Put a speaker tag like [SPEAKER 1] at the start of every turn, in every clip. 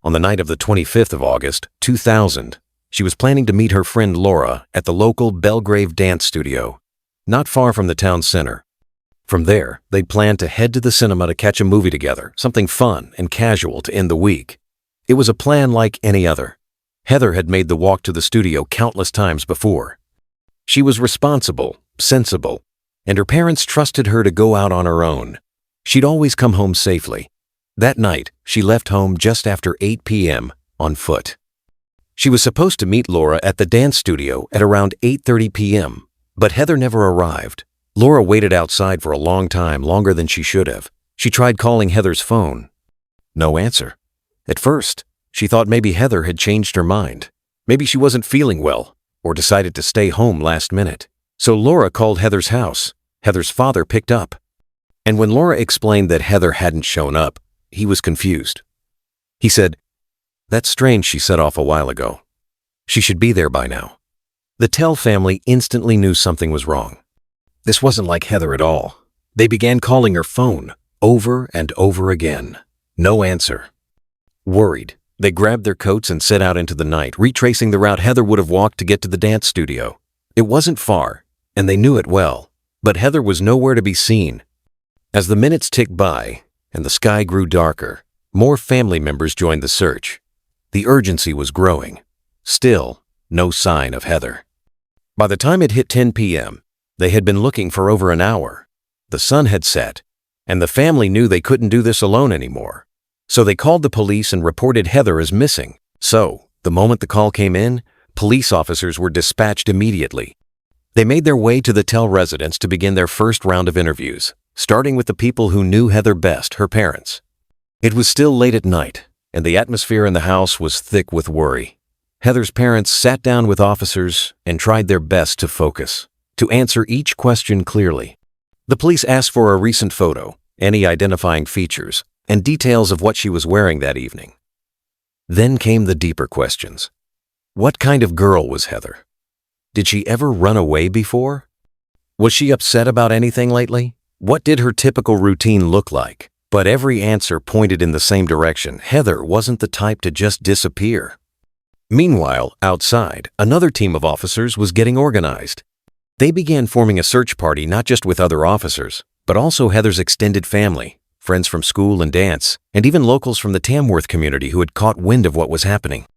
[SPEAKER 1] On the night of the 25th of August, 2000, she was planning to meet her friend Laura at the local Belgrave dance studio, not far from the town center. From there, they'd planned to head to the cinema to catch a movie together, something fun and casual to end the week. It was a plan like any other. Heather had made the walk to the studio countless times before. She was responsible, sensible, and her parents trusted her to go out on her own. She'd always come home safely. That night, she left home just after 8 p.m. on foot. She was supposed to meet Laura at the dance studio at around 8:30 p.m., but Heather never arrived. Laura waited outside for a long time, longer than she should have. She tried calling Heather's phone. No answer. At first, she thought maybe Heather had changed her mind. Maybe she wasn't feeling well or decided to stay home last minute. So Laura called Heather's house. Heather's father picked up. And when Laura explained that Heather hadn't shown up, he was confused. He said, "That's strange," she set off a while ago. "She should be there by now." The Tell family instantly knew something was wrong. This wasn't like Heather at all. They began calling her phone over and over again. No answer. Worried, they grabbed their coats and set out into the night, retracing the route Heather would have walked to get to the dance studio. It wasn't far, and they knew it well, but Heather was nowhere to be seen. As the minutes ticked by and the sky grew darker, more family members joined the search. The urgency was growing. Still, no sign of Heather. By the time it hit 10 p.m., they had been looking for over an hour. The sun had set, and the family knew they couldn't do this alone anymore. So they called the police and reported Heather as missing. So, the moment the call came in, police officers were dispatched immediately. They made their way to the Tell residence to begin their first round of interviews, starting with the people who knew Heather best, her parents. It was still late at night, and the atmosphere in the house was thick with worry. Heather's parents sat down with officers and tried their best to focus, to answer each question clearly. The police asked for a recent photo, any identifying features, and details of what she was wearing that evening. Then came the deeper questions. What kind of girl was Heather? Did she ever run away before? Was she upset about anything lately? What did her typical routine look like? But every answer pointed in the same direction. Heather wasn't the type to just disappear. Meanwhile, outside, another team of officers was getting organized. They began forming a search party not just with other officers, but also Heather's extended family, friends from school and dance, and even locals from the Tamworth community who had caught wind of what was happening.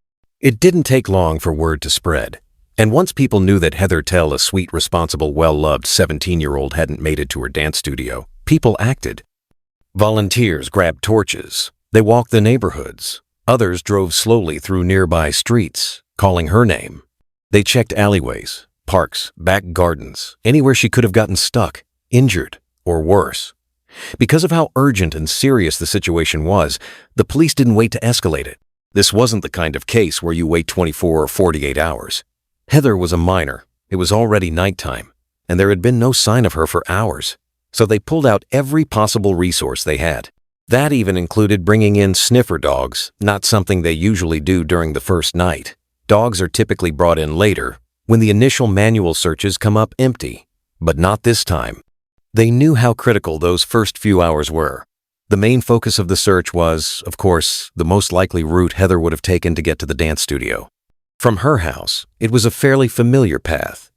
[SPEAKER 1] It didn't take long for word to spread. And once people knew that Heather Tell, a sweet, responsible, well-loved 17-year-old, hadn't made it to her dance studio, people acted. Volunteers grabbed torches. They walked the neighborhoods. Others drove slowly through nearby streets, calling her name. They checked alleyways, parks, back gardens, anywhere she could have gotten stuck, injured, or worse. Because of how urgent and serious the situation was, the police didn't wait to escalate it. This wasn't the kind of case where you wait 24 or 48 hours. Heather was a minor. It was already nighttime, and there had been no sign of her for hours. So they pulled out every possible resource they had. That even included bringing in sniffer dogs, not something they usually do during the first night. Dogs are typically brought in later, when the initial manual searches come up empty. But not this time. They knew how critical those first few hours were. The main focus of the search was, of course, the most likely route Heather would have taken to get to the dance studio. From her house, it was a fairly familiar path.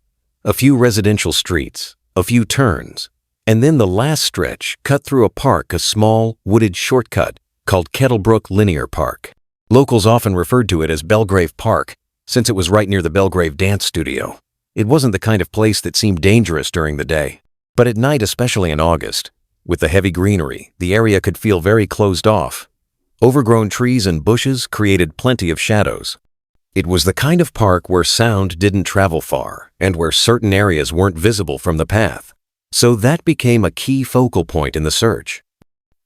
[SPEAKER 1] A few residential streets, a few turns, and then the last stretch cut through a park, a small, wooded shortcut called Kettlebrook Linear Park. Locals often referred to it as Belgrave Park, since it was right near the Belgrave Dance Studio. It wasn't the kind of place that seemed dangerous during the day. But at night, especially in August, with the heavy greenery, the area could feel very closed off. Overgrown trees and bushes created plenty of shadows. It was the kind of park where sound didn't travel far and where certain areas weren't visible from the path. So that became a key focal point in the search.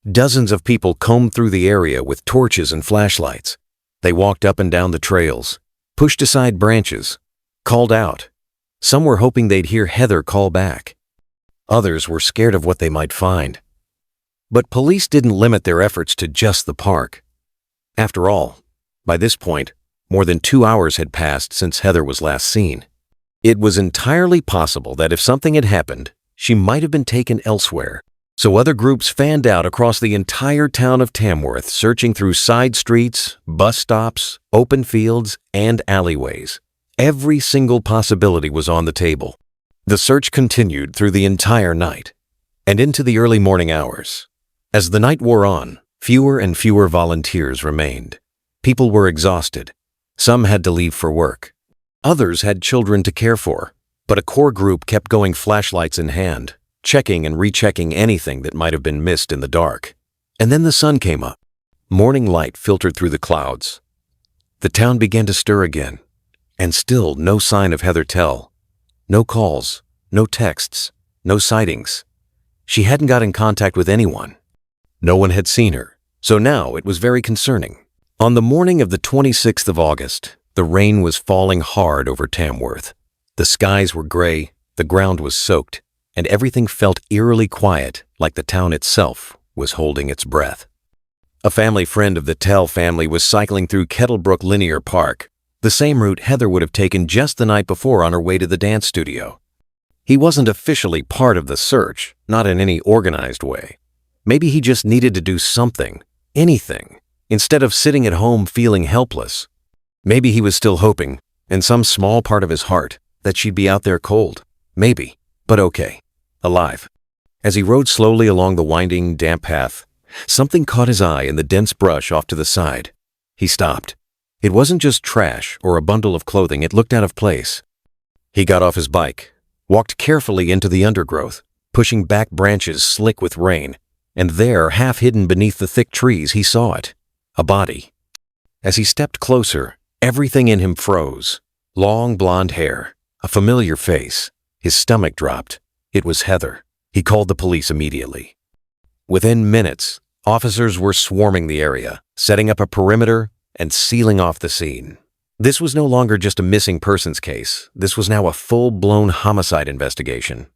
[SPEAKER 1] Dozens of people combed through the area with torches and flashlights. They walked up and down the trails, pushed aside branches, called out. Some were hoping they'd hear Heather call back. Others were scared of what they might find. But police didn't limit their efforts to just the park. After all, by this point, more than 2 hours had passed since Heather was last seen. It was entirely possible that if something had happened, she might have been taken elsewhere. So other groups fanned out across the entire town of Tamworth, searching through side streets, bus stops, open fields, and alleyways. Every single possibility was on the table. The search continued through the entire night and into the early morning hours. As the night wore on, fewer and fewer volunteers remained. People were exhausted. Some had to leave for work. Others had children to care for, but a core group kept going, flashlights in hand, checking and rechecking anything that might have been missed in the dark. And then the sun came up. Morning light filtered through the clouds. The town began to stir again, and still no sign of Heather Tell. No calls, no texts, no sightings. She hadn't got in contact with anyone. No one had seen her, so now it was very concerning. On the morning of the 26th of August, the rain was falling hard over Tamworth. The skies were gray, the ground was soaked, and everything felt eerily quiet, like the town itself was holding its breath. A family friend of the Tell family was cycling through Kettlebrook Linear Park, the same route Heather would have taken just the night before on her way to the dance studio. He wasn't officially part of the search, not in any organized way. Maybe he just needed to do something, anything, instead of sitting at home feeling helpless. Maybe he was still hoping, in some small part of his heart, that she'd be out there cold. Maybe, but okay, alive. As he rode slowly along the winding, damp path, something caught his eye in the dense brush off to the side. He stopped. It wasn't just trash or a bundle of clothing, it looked out of place. He got off his bike, walked carefully into the undergrowth, pushing back branches slick with rain, and there, half hidden beneath the thick trees, he saw it. A body. As he stepped closer, everything in him froze. Long blonde hair, a familiar face. His stomach dropped. It was Heather. He called the police immediately. Within minutes, officers were swarming the area, setting up a perimeter and sealing off the scene. This was no longer just a missing persons case. This was now a full-blown homicide investigation.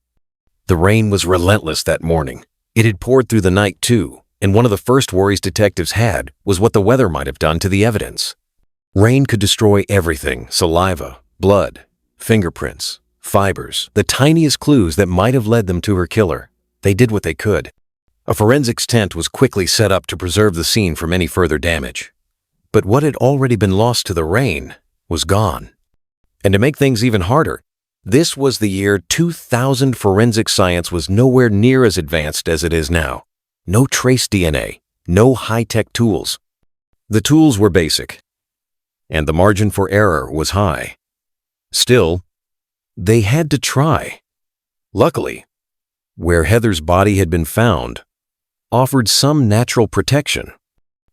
[SPEAKER 1] The rain was relentless that morning. It had poured through the night too, and one of the first worries detectives had was what the weather might have done to the evidence. Rain could destroy everything: saliva, blood, fingerprints, fibers, the tiniest clues that might have led them to her killer. They did what they could. A forensics tent was quickly set up to preserve the scene from any further damage. But what had already been lost to the rain was gone. And to make things even harder, this was the year 2000. Forensic science was nowhere near as advanced as it is now. No trace DNA, no high-tech tools. The tools were basic, and the margin for error was high. Still, they had to try. Luckily, where Heather's body had been found offered some natural protection.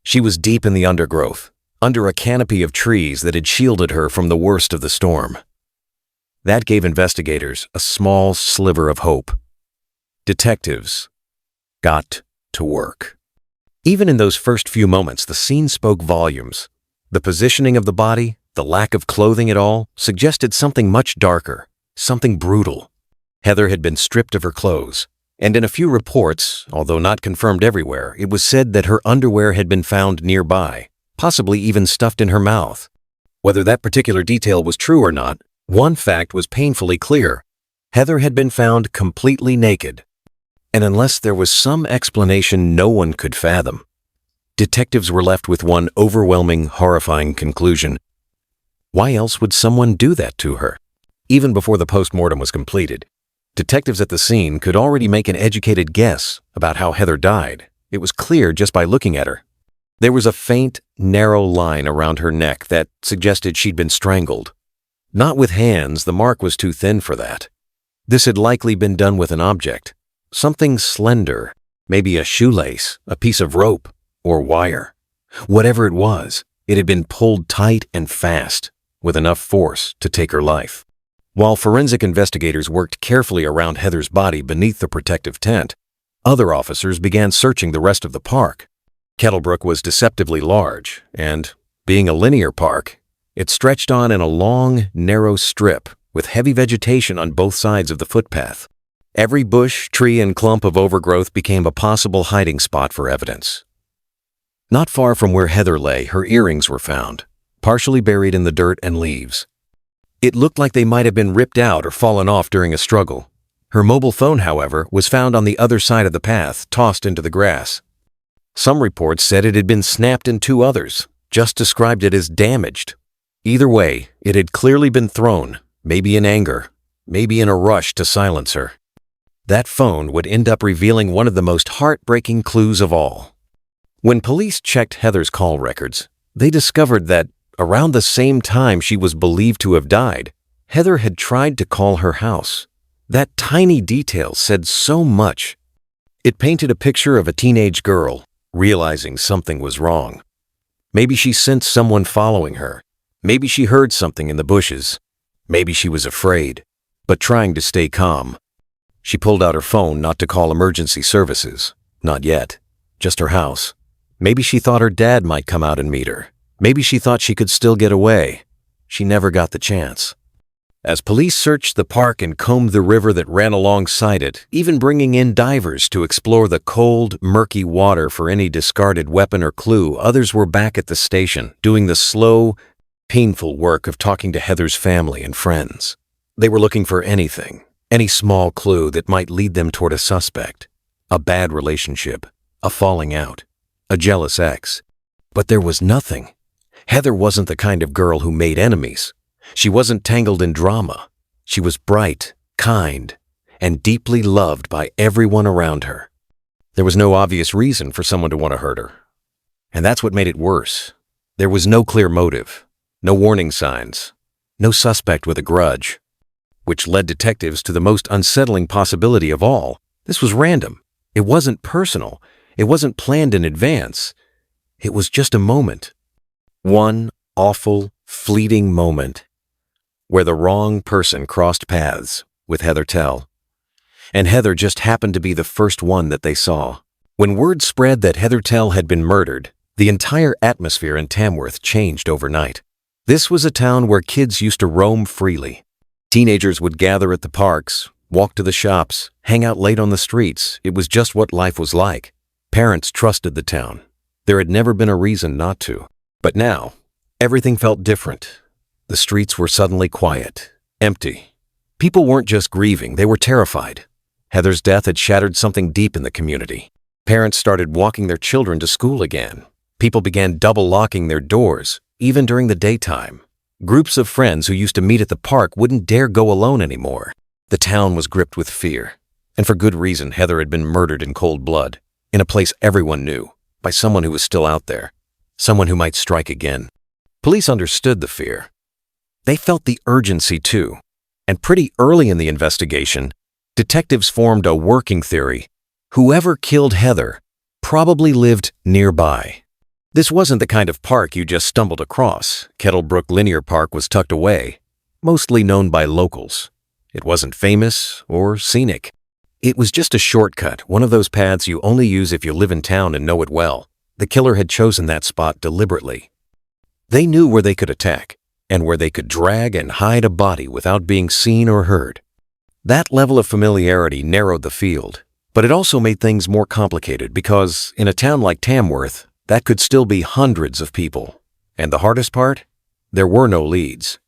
[SPEAKER 1] She was deep in the undergrowth, under a canopy of trees that had shielded her from the worst of the storm. That gave investigators a small sliver of hope. Detectives got to work. Even in those first few moments, the scene spoke volumes. The positioning of the body, the lack of clothing at all, suggested something much darker, something brutal. Heather had been stripped of her clothes, and in a few reports, although not confirmed everywhere, it was said that her underwear had been found nearby, possibly even stuffed in her mouth. Whether that particular detail was true or not, one fact was painfully clear. Heather had been found completely naked. And unless there was some explanation no one could fathom, detectives were left with one overwhelming, horrifying conclusion. Why else would someone do that to her? Even before the post-mortem was completed, detectives at the scene could already make an educated guess about how Heather died. It was clear just by looking at her. There was a faint, narrow line around her neck that suggested she'd been strangled. Not with hands, the mark was too thin for that. This had likely been done with an object. Something slender, maybe a shoelace, a piece of rope, or wire. Whatever it was, it had been pulled tight and fast, with enough force to take her life. While forensic investigators worked carefully around Heather's body beneath the protective tent, other officers began searching the rest of the park. Kettlebrook was deceptively large, and, being a linear park, it stretched on in a long, narrow strip with heavy vegetation on both sides of the footpath. Every bush, tree, and clump of overgrowth became a possible hiding spot for evidence. Not far from where Heather lay, her earrings were found, partially buried in the dirt and leaves. It looked like they might have been ripped out or fallen off during a struggle, Her mobile phone, however, was found on the other side of the path, tossed into the grass. Some reports said it had been snapped in two others, just described it as damaged. Either way, it had clearly been thrown, maybe in anger, maybe in a rush to silence her. That phone would end up revealing one of the most heartbreaking clues of all. When police checked Heather's call records, they discovered that, around the same time she was believed to have died, Heather had tried to call her house. That tiny detail said so much. It painted a picture of a teenage girl, realizing something was wrong. Maybe she sensed someone following her. Maybe she heard something in the bushes. Maybe she was afraid, but trying to stay calm. She pulled out her phone not to call emergency services. Not yet. Just her house. Maybe she thought her dad might come out and meet her. Maybe she thought she could still get away. She never got the chance. As police searched the park and combed the river that ran alongside it, even bringing in divers to explore the cold, murky water for any discarded weapon or clue, others were back at the station, doing the slow, painful work of talking to Heather's family and friends. They were looking for anything, any small clue that might lead them toward a suspect, a bad relationship, a falling out, a jealous ex. But there was nothing. Heather wasn't the kind of girl who made enemies. She wasn't tangled in drama. She was bright, kind, and deeply loved by everyone around her. There was no obvious reason for someone to want to hurt her. And that's what made it worse. There was no clear motive, no warning signs, no suspect with a grudge, which led detectives to the most unsettling possibility of all. This was random. It wasn't personal. It wasn't planned in advance. It was just a moment. One awful, fleeting moment where the wrong person crossed paths with Heather Tell. And Heather just happened to be the first one that they saw. When word spread that Heather Tell had been murdered, the entire atmosphere in Tamworth changed overnight. This was a town where kids used to roam freely. Teenagers would gather at the parks, walk to the shops, hang out late on the streets. It was just what life was like. Parents trusted the town. There had never been a reason not to. But now, everything felt different. The streets were suddenly quiet, empty. People weren't just grieving, they were terrified. Heather's death had shattered something deep in the community. Parents started walking their children to school again. People began double locking their doors, even during the daytime. Groups of friends who used to meet at the park wouldn't dare go alone anymore. The town was gripped with fear. And for good reason, Heather had been murdered in cold blood, in a place everyone knew, by someone who was still out there, someone who might strike again. Police understood the fear. They felt the urgency too. And pretty early in the investigation, detectives formed a working theory. Whoever killed Heather probably lived nearby. This wasn't the kind of park you just stumbled across. Kettlebrook Linear Park was tucked away, mostly known by locals. It wasn't famous or scenic. It was just a shortcut, one of those paths you only use if you live in town and know it well. The killer had chosen that spot deliberately. They knew where they could attack, and where they could drag and hide a body without being seen or heard. That level of familiarity narrowed the field, but it also made things more complicated because, in a town like Tamworth, that could still be hundreds of people. And the hardest part? There were no leads.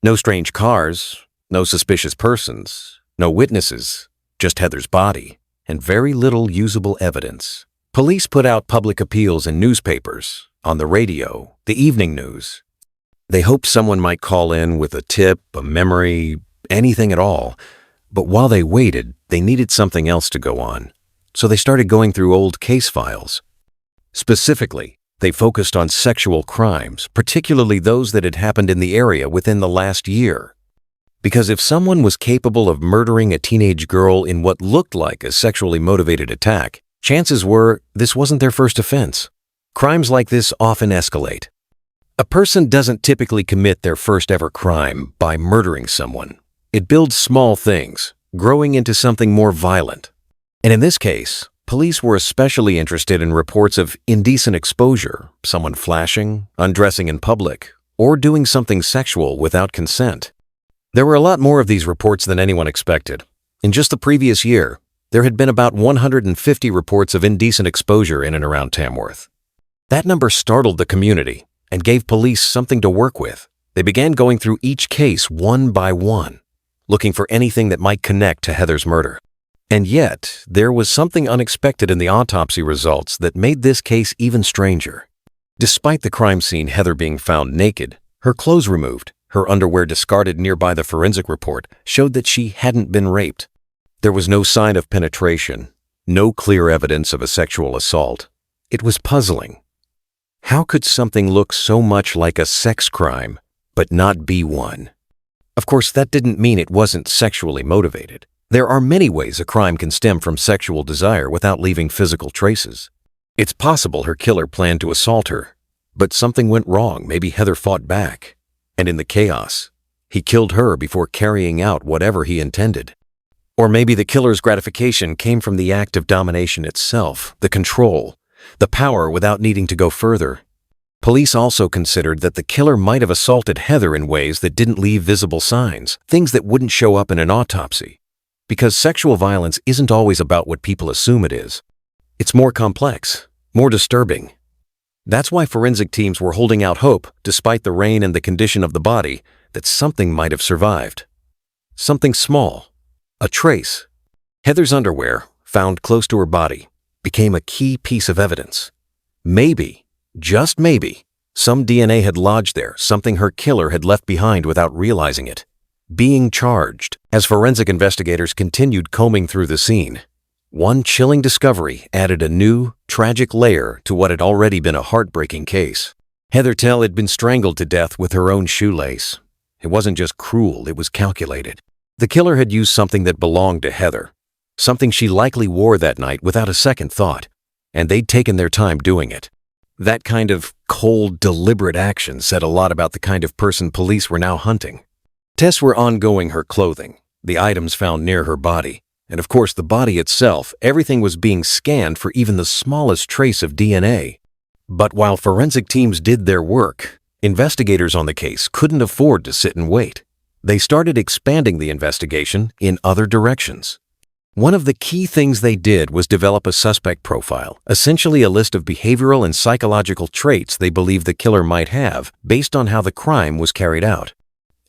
[SPEAKER 1] No strange cars, no suspicious persons, no witnesses, just Heather's body, and very little usable evidence. Police put out public appeals in newspapers, on the radio, the evening news. They hoped someone might call in with a tip, a memory, anything at all. But while they waited, they needed something else to go on. So they started going through old case files. Specifically, they focused on sexual crimes, particularly those that had happened in the area within the last year. Because if someone was capable of murdering a teenage girl in what looked like a sexually motivated attack, chances were this wasn't their first offense. Crimes like this often escalate. A person doesn't typically commit their first ever crime by murdering someone. It builds small things, growing into something more violent. And in this case, police were especially interested in reports of indecent exposure, someone flashing, undressing in public, or doing something sexual without consent. There were a lot more of these reports than anyone expected. In just the previous year, there had been about 150 reports of indecent exposure in and around Tamworth. That number startled the community and gave police something to work with. They began going through each case one by one, looking for anything that might connect to Heather's murder. And yet, there was something unexpected in the autopsy results that made this case even stranger. Despite the crime scene Heather being found naked, her clothes removed, her underwear discarded nearby, the forensic report showed that she hadn't been raped. There was no sign of penetration, no clear evidence of a sexual assault. It was puzzling. How could something look so much like a sex crime, but not be one? Of course, that didn't mean it wasn't sexually motivated. There are many ways a crime can stem from sexual desire without leaving physical traces. It's possible her killer planned to assault her, but something went wrong. Maybe Heather fought back, and in the chaos, he killed her before carrying out whatever he intended. Or maybe the killer's gratification came from the act of domination itself, the control, the power without needing to go further. Police also considered that the killer might have assaulted Heather in ways that didn't leave visible signs, things that wouldn't show up in an autopsy. Because sexual violence isn't always about what people assume it is. It's more complex, more disturbing. That's why forensic teams were holding out hope, despite the rain and the condition of the body, that something might have survived. Something small, a trace. Heather's underwear, found close to her body, became a key piece of evidence. Maybe, just maybe, some DNA had lodged there, something her killer had left behind without realizing it. Being charged. As forensic investigators continued combing through the scene, one chilling discovery added a new, tragic layer to what had already been a heartbreaking case. Heather Tell had been strangled to death with her own shoelace. It wasn't just cruel, it was calculated. The killer had used something that belonged to Heather, something she likely wore that night without a second thought, and they'd taken their time doing it. That kind of cold, deliberate action said a lot about the kind of person police were now hunting. Tests were ongoing her clothing, the items found near her body, and of course the body itself. Everything was being scanned for even the smallest trace of DNA. But while forensic teams did their work, investigators on the case couldn't afford to sit and wait. They started expanding the investigation in other directions. One of the key things they did was develop a suspect profile, essentially a list of behavioral and psychological traits they believed the killer might have based on how the crime was carried out.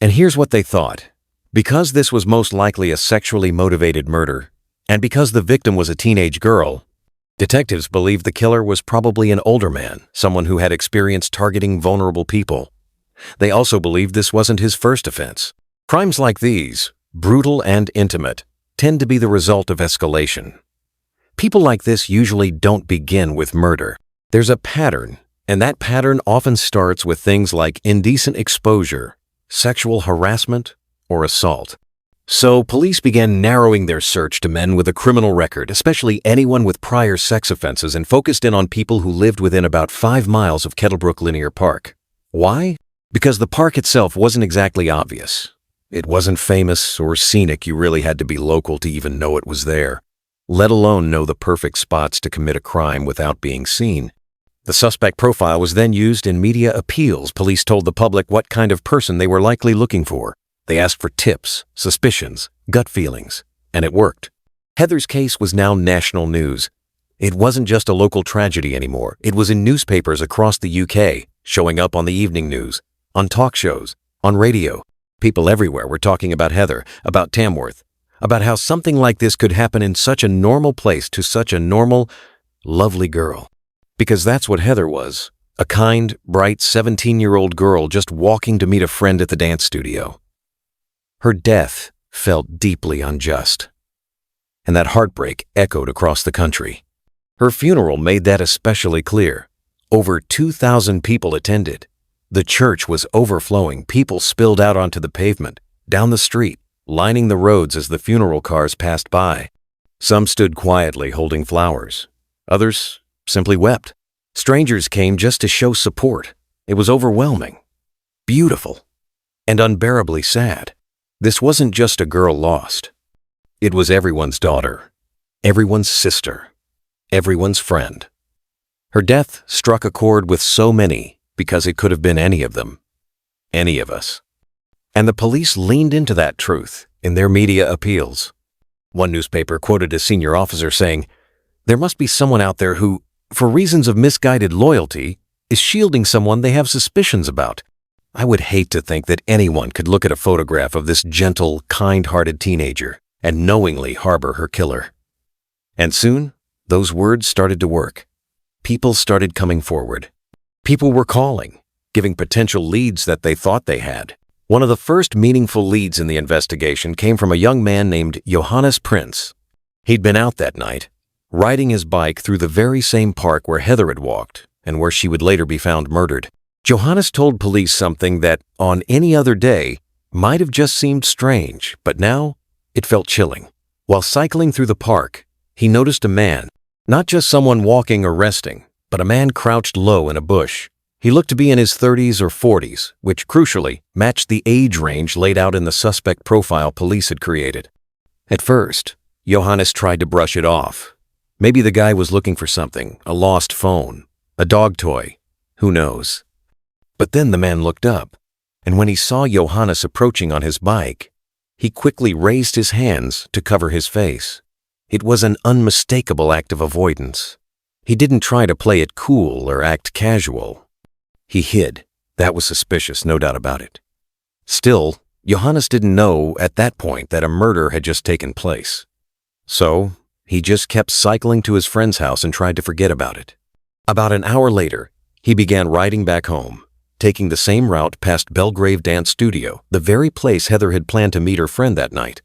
[SPEAKER 1] And here's what they thought. Because this was most likely a sexually motivated murder, and because the victim was a teenage girl, detectives believed the killer was probably an older man, someone who had experience targeting vulnerable people. They also believed this wasn't his first offense. Crimes like these, brutal and intimate, tend to be the result of escalation. People like this usually don't begin with murder. There's a pattern, and that pattern often starts with things like indecent exposure, sexual harassment, or assault. So police began narrowing their search to men with a criminal record, especially anyone with prior sex offenses, and focused in on people who lived within about 5 miles of Kettlebrook Linear Park. Why? Because the park itself wasn't exactly obvious. It wasn't famous or scenic. You really had to be local to even know it was there, let alone know the perfect spots to commit a crime without being seen. The suspect profile was then used in media appeals. Police told the public what kind of person they were likely looking for. They asked for tips, suspicions, gut feelings, and it worked. Heather's case was now national news. It wasn't just a local tragedy anymore. It was in newspapers across the UK, showing up on the evening news, on talk shows, on radio. People everywhere were talking about Heather, about Tamworth, about how something like this could happen in such a normal place to such a normal, lovely girl. Because that's what Heather was, a kind, bright 17-year-old girl just walking to meet a friend at the dance studio. Her death felt deeply unjust, and that heartbreak echoed across the country. Her funeral made that especially clear. Over 2,000 people attended. The church was overflowing. People spilled out onto the pavement, down the street, lining the roads as the funeral cars passed by. Some stood quietly holding flowers. Others simply wept. Strangers came just to show support. It was overwhelming, beautiful, and unbearably sad. This wasn't just a girl lost. It was everyone's daughter, everyone's sister, everyone's friend. Her death struck a chord with so many because it could have been any of them, any of us. And the police leaned into that truth in their media appeals. One newspaper quoted a senior officer saying, "There must be someone out there who, for reasons of misguided loyalty, is shielding someone they have suspicions about." I would hate to think that anyone could look at a photograph of this gentle, kind-hearted teenager and knowingly harbor her killer. And soon, those words started to work. People started coming forward. People were calling, giving potential leads that they thought they had. One of the first meaningful leads in the investigation came from a young man named Johannes Prince. He'd been out that night, riding his bike through the very same park where Heather had walked and where she would later be found murdered. Johannes told police something that, on any other day, might have just seemed strange, but now it felt chilling. While cycling through the park, he noticed a man, not just someone walking or resting, but a man crouched low in a bush. He looked to be in his 30s or 40s, which crucially matched the age range laid out in the suspect profile police had created. At first, Johannes tried to brush it off. Maybe the guy was looking for something, a lost phone, a dog toy, who knows. But then the man looked up, and when he saw Johannes approaching on his bike, he quickly raised his hands to cover his face. It was an unmistakable act of avoidance. He didn't try to play it cool or act casual. He hid. That was suspicious, no doubt about it. Still, Johannes didn't know at that point that a murder had just taken place. So, he just kept cycling to his friend's house and tried to forget about it. About an hour later, he began riding back home, taking the same route past Belgrave Dance Studio, the very place Heather had planned to meet her friend that night.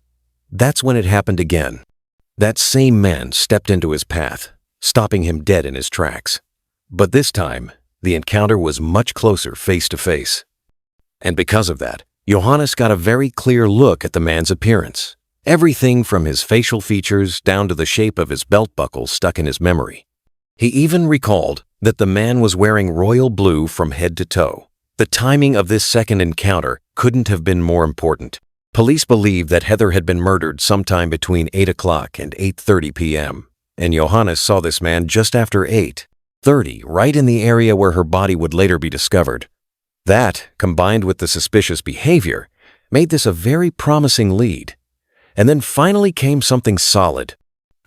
[SPEAKER 1] That's when it happened again. That same man stepped into his path, stopping him dead in his tracks. But this time, the encounter was much closer face to face. And because of that, Johannes got a very clear look at the man's appearance. Everything from his facial features down to the shape of his belt buckle stuck in his memory. He even recalled that the man was wearing royal blue from head to toe. The timing of this second encounter couldn't have been more important. Police believed that Heather had been murdered sometime between 8 o'clock and 8:30 p.m., and Johannes saw this man just after 8:30, right in the area where her body would later be discovered. That, combined with the suspicious behavior, made this a very promising lead. And then finally came something solid.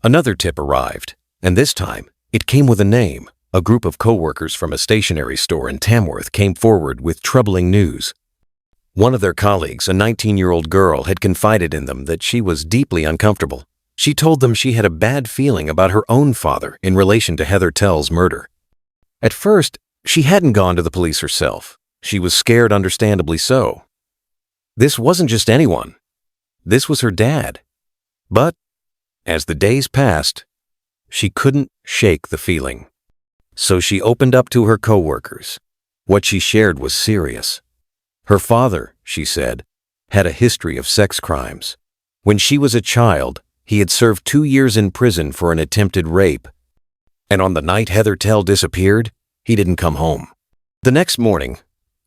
[SPEAKER 1] Another tip arrived, and this time, it came with a name. A group of co-workers from a stationery store in Tamworth came forward with troubling news. One of their colleagues, a 19-year-old girl, had confided in them that she was deeply uncomfortable. She told them she had a bad feeling about her own father in relation to Heather Tell's murder. At first, she hadn't gone to the police herself. She was scared, understandably so. This wasn't just anyone. This was her dad. But, as the days passed, she couldn't shake the feeling. So she opened up to her co-workers. What she shared was serious. Her father, she said, had a history of sex crimes. When she was a child, he had served 2 years in prison for an attempted rape. And on the night Heather Tell disappeared, he didn't come home. The next morning,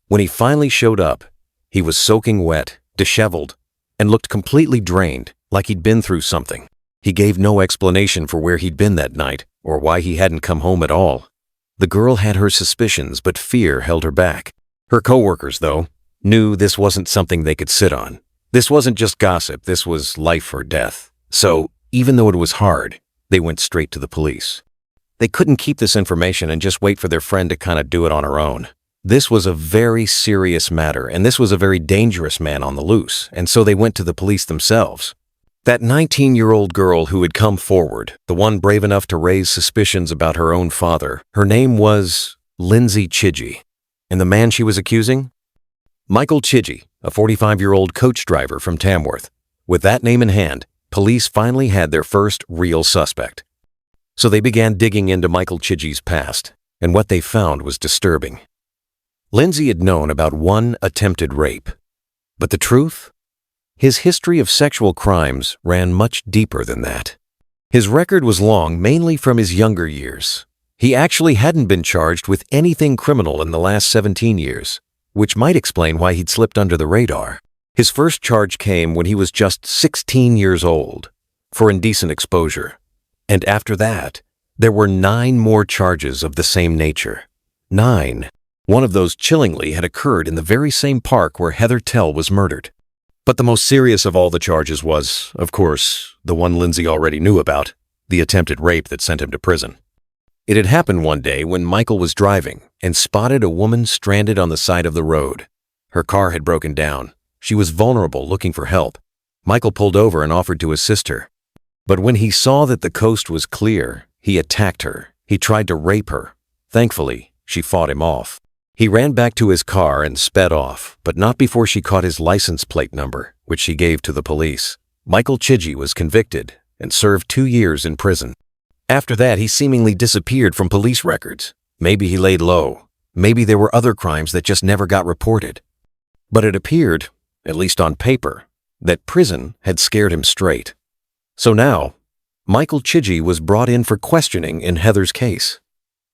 [SPEAKER 1] when he finally showed up, he was soaking wet, disheveled, and looked completely drained, like he'd been through something. He gave no explanation for where he'd been that night or why he hadn't come home at all. The girl had her suspicions, but fear held her back. Her coworkers, though, knew this wasn't something they could sit on. This wasn't just gossip, this was life or death. So, even though it was hard, they went straight to the police. They couldn't keep this information and just wait for their friend to kind of do it on her own. This was a very serious matter, and this was a very dangerous man on the loose, and so they went to the police themselves. That 19-year-old girl who had come forward, the one brave enough to raise suspicions about her own father, her name was Lindsay Chidgey. And the man she was accusing? Michael Chidgey, a 45-year-old coach driver from Tamworth. With that name in hand, police finally had their first real suspect. So they began digging into Michael Chidgey's past, and what they found was disturbing. Lindsay had known about one attempted rape. But the truth? His history of sexual crimes ran much deeper than that. His record was long, mainly from his younger years. He actually hadn't been charged with anything criminal in the last 17 years, which might explain why he'd slipped under the radar. His first charge came when he was just 16 years old, for indecent exposure. And after that, there were 9 more charges of the same nature. 9. One of those chillingly had occurred in the very same park where Heather Tell was murdered. But the most serious of all the charges was, of course, the one Lindsay already knew about, the attempted rape that sent him to prison. It had happened one day when Michael was driving and spotted a woman stranded on the side of the road. Her car had broken down. She was vulnerable, looking for help. Michael pulled over and offered to assist her. But when he saw that the coast was clear, he attacked her. He tried to rape her. Thankfully, she fought him off. He ran back to his car and sped off, but not before she caught his license plate number, which she gave to the police. Michael Chidgey was convicted and served 2 years in prison. After that, he seemingly disappeared from police records. Maybe he laid low. Maybe there were other crimes that just never got reported. But it appeared, at least on paper, that prison had scared him straight. So now, Michael Chidgey was brought in for questioning in Heather's case.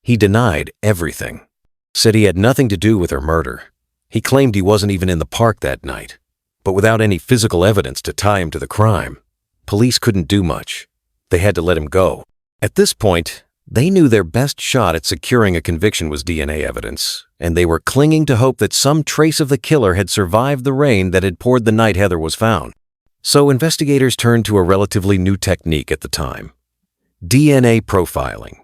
[SPEAKER 1] He denied everything. Said he had nothing to do with her murder. He claimed he wasn't even in the park that night. But without any physical evidence to tie him to the crime, police couldn't do much. They had to let him go. At this point, they knew their best shot at securing a conviction was DNA evidence, and they were clinging to hope that some trace of the killer had survived the rain that had poured the night Heather was found. So investigators turned to a relatively new technique at the time: DNA profiling.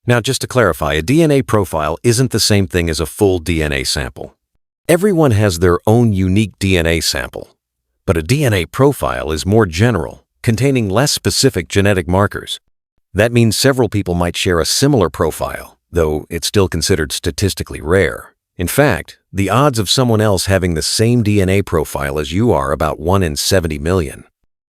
[SPEAKER 1] Now, just to clarify, a DNA profile isn't the same thing as a full DNA sample. Everyone has their own unique DNA sample, but a DNA profile is more general, containing less specific genetic markers. That means several people might share a similar profile, though it's still considered statistically rare. In fact, the odds of someone else having the same DNA profile as you are about 1 in 70 million.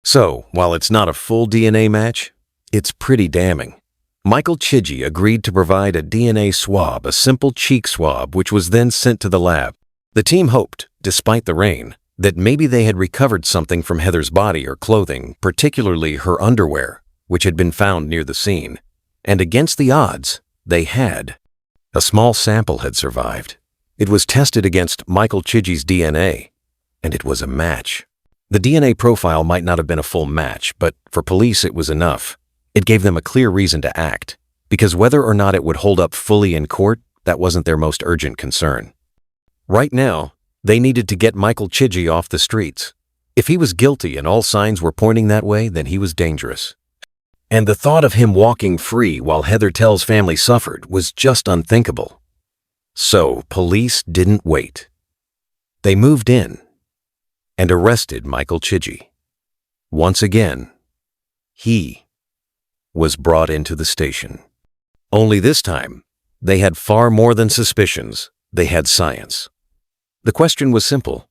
[SPEAKER 1] So, while it's not a full DNA match, it's pretty damning. Michael Chidgey agreed to provide a DNA swab, a simple cheek swab, which was then sent to the lab. The team hoped, despite the rain, that maybe they had recovered something from Heather's body or clothing, particularly her underwear, which had been found near the scene. And against the odds, they had. A small sample had survived. It was tested against Michael Chidgey's DNA, and it was a match. The DNA profile might not have been a full match, but for police it was enough. It gave them a clear reason to act, because whether or not it would hold up fully in court, that wasn't their most urgent concern. Right now, they needed to get Michael Chidgey off the streets. If he was guilty and all signs were pointing that way, then he was dangerous. And the thought of him walking free while Heather Tell's family suffered was just unthinkable. So, police didn't wait. They moved in and arrested Michael Chidgey. Once again, he was brought into the station. Only this time, they had far more than suspicions. They had science. The question was simple.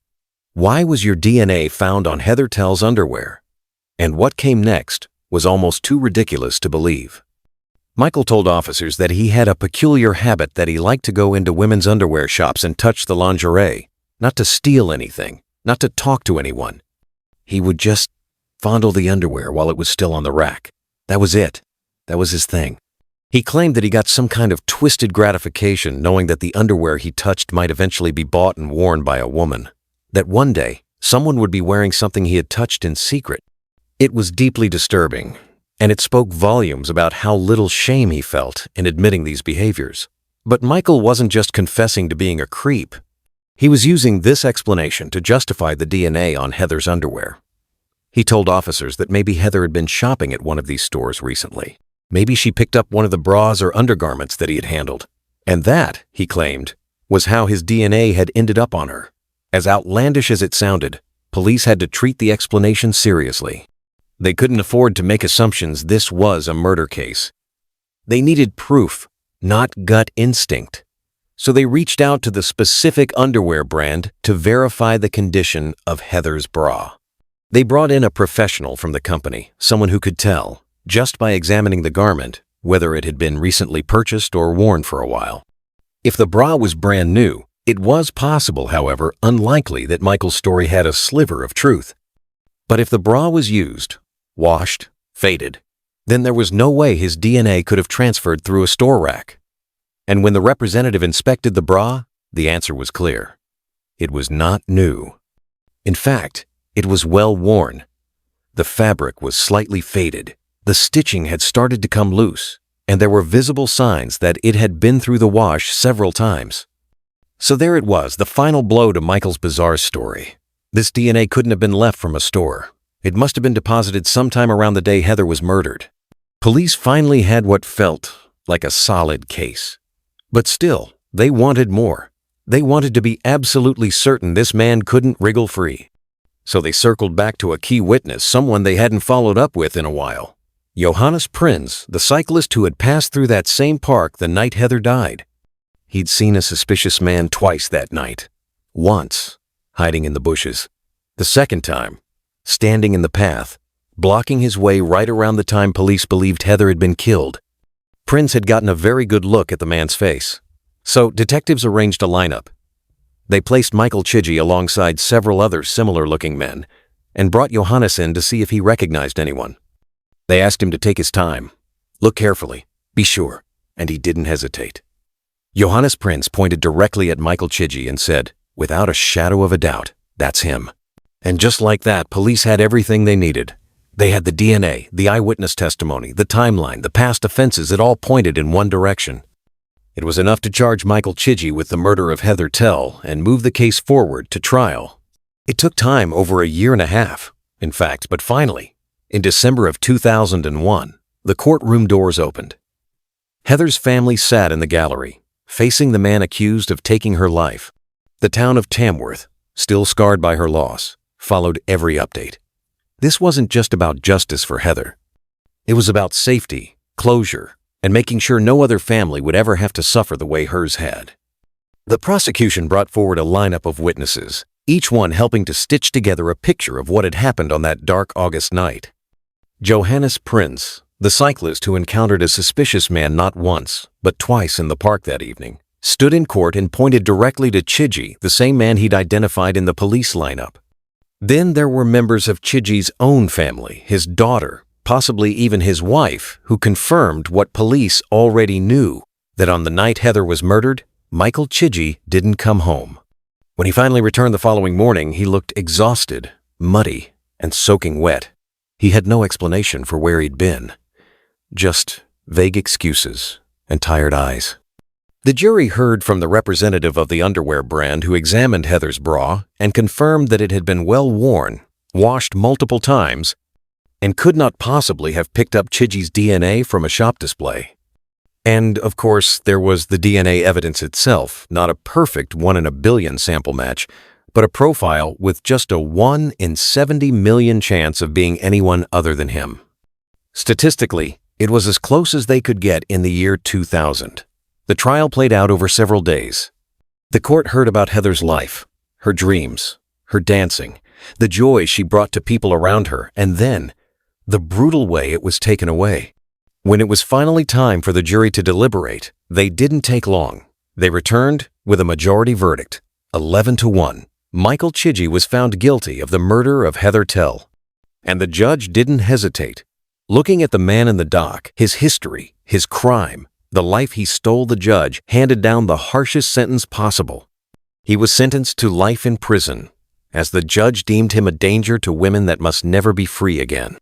[SPEAKER 1] Why was your DNA found on Heather Tell's underwear? And what came next was almost too ridiculous to believe. Michael told officers that he had a peculiar habit that he liked to go into women's underwear shops and touch the lingerie, not to steal anything, not to talk to anyone. He would just fondle the underwear while it was still on the rack. That was it. That was his thing. He claimed that he got some kind of twisted gratification knowing that the underwear he touched might eventually be bought and worn by a woman. That one day, someone would be wearing something he had touched in secret. It was deeply disturbing, and it spoke volumes about how little shame he felt in admitting these behaviors. But Michael wasn't just confessing to being a creep. He was using this explanation to justify the DNA on Heather's underwear. He told officers that maybe Heather had been shopping at one of these stores recently. Maybe she picked up one of the bras or undergarments that he had handled. And that, he claimed, was how his DNA had ended up on her. As outlandish as it sounded, police had to treat the explanation seriously. They couldn't afford to make assumptions this was a murder case. They needed proof, not gut instinct. So they reached out to the specific underwear brand to verify the condition of Heather's bra. They brought in a professional from the company, someone who could tell, just by examining the garment, whether it had been recently purchased or worn for a while. If the bra was brand new, it was possible, however, unlikely that Michael's story had a sliver of truth. But if the bra was used, washed, faded, then there was no way his DNA could have transferred through a store rack. And when the representative inspected the bra, the answer was clear. It was not new. In fact, it was well worn. The fabric was slightly faded. The stitching had started to come loose, and there were visible signs that it had been through the wash several times. So there it was, the final blow to Michael's bizarre story. This DNA couldn't have been left from a store. It must have been deposited sometime around the day Heather was murdered. Police finally had what felt like a solid case. But still, they wanted more. They wanted to be absolutely certain this man couldn't wriggle free. So they circled back to a key witness, someone they hadn't followed up with in a while. Johannes Prins, the cyclist who had passed through that same park the night Heather died. He'd seen a suspicious man twice that night. Once, hiding in the bushes. The second time, standing in the path, blocking his way right around the time police believed Heather had been killed. Prins had gotten a very good look at the man's face. So detectives arranged a lineup. They placed Michael Chigi alongside several other similar-looking men and brought Johannes in to see if he recognized anyone. They asked him to take his time, look carefully, be sure, and he didn't hesitate. Johannes Prins pointed directly at Michael Chigi and said, without a shadow of a doubt, that's him. And just like that, police had everything they needed. They had the DNA, the eyewitness testimony, the timeline, the past offenses. It all pointed in one direction. It was enough to charge Michael Chigi with the murder of Heather Tell and move the case forward to trial. It took time, over a year and a half, in fact, but finally, in December of 2001, the courtroom doors opened. Heather's family sat in the gallery, facing the man accused of taking her life. The town of Tamworth, still scarred by her loss, followed every update. This wasn't just about justice for Heather. It was about safety, closure, and making sure no other family would ever have to suffer the way hers had. The prosecution brought forward a lineup of witnesses, each one helping to stitch together a picture of what had happened on that dark August night. Johannes Prins, the cyclist who encountered a suspicious man not once, but twice in the park that evening, stood in court and pointed directly to Chigi, the same man he'd identified in the police lineup. Then there were members of Chigi's own family, his daughter, possibly even his wife, who confirmed what police already knew, that on the night Heather was murdered, Michael Chigi didn't come home. When he finally returned the following morning, he looked exhausted, muddy, and soaking wet. He had no explanation for where he'd been, just vague excuses and tired eyes. The jury heard from the representative of the underwear brand who examined Heather's bra and confirmed that it had been well worn, washed multiple times, and could not possibly have picked up Chigi's DNA from a shop display. And, of course, there was the DNA evidence itself, not a perfect 1 in a billion sample match, but a profile with just a 1 in 70 million chance of being anyone other than him. Statistically, it was as close as they could get in the year 2000. The trial played out over several days. The court heard about Heather's life, her dreams, her dancing, the joy she brought to people around her, and then the brutal way it was taken away. When it was finally time for the jury to deliberate, they didn't take long. They returned with a majority verdict, 11-1. Michael Chigi was found guilty of the murder of Heather Tell. And the judge didn't hesitate. Looking at the man in the dock, his history, his crime, the life he stole, the judge handed down the harshest sentence possible. He was sentenced to life in prison, as the judge deemed him a danger to women that must never be free again.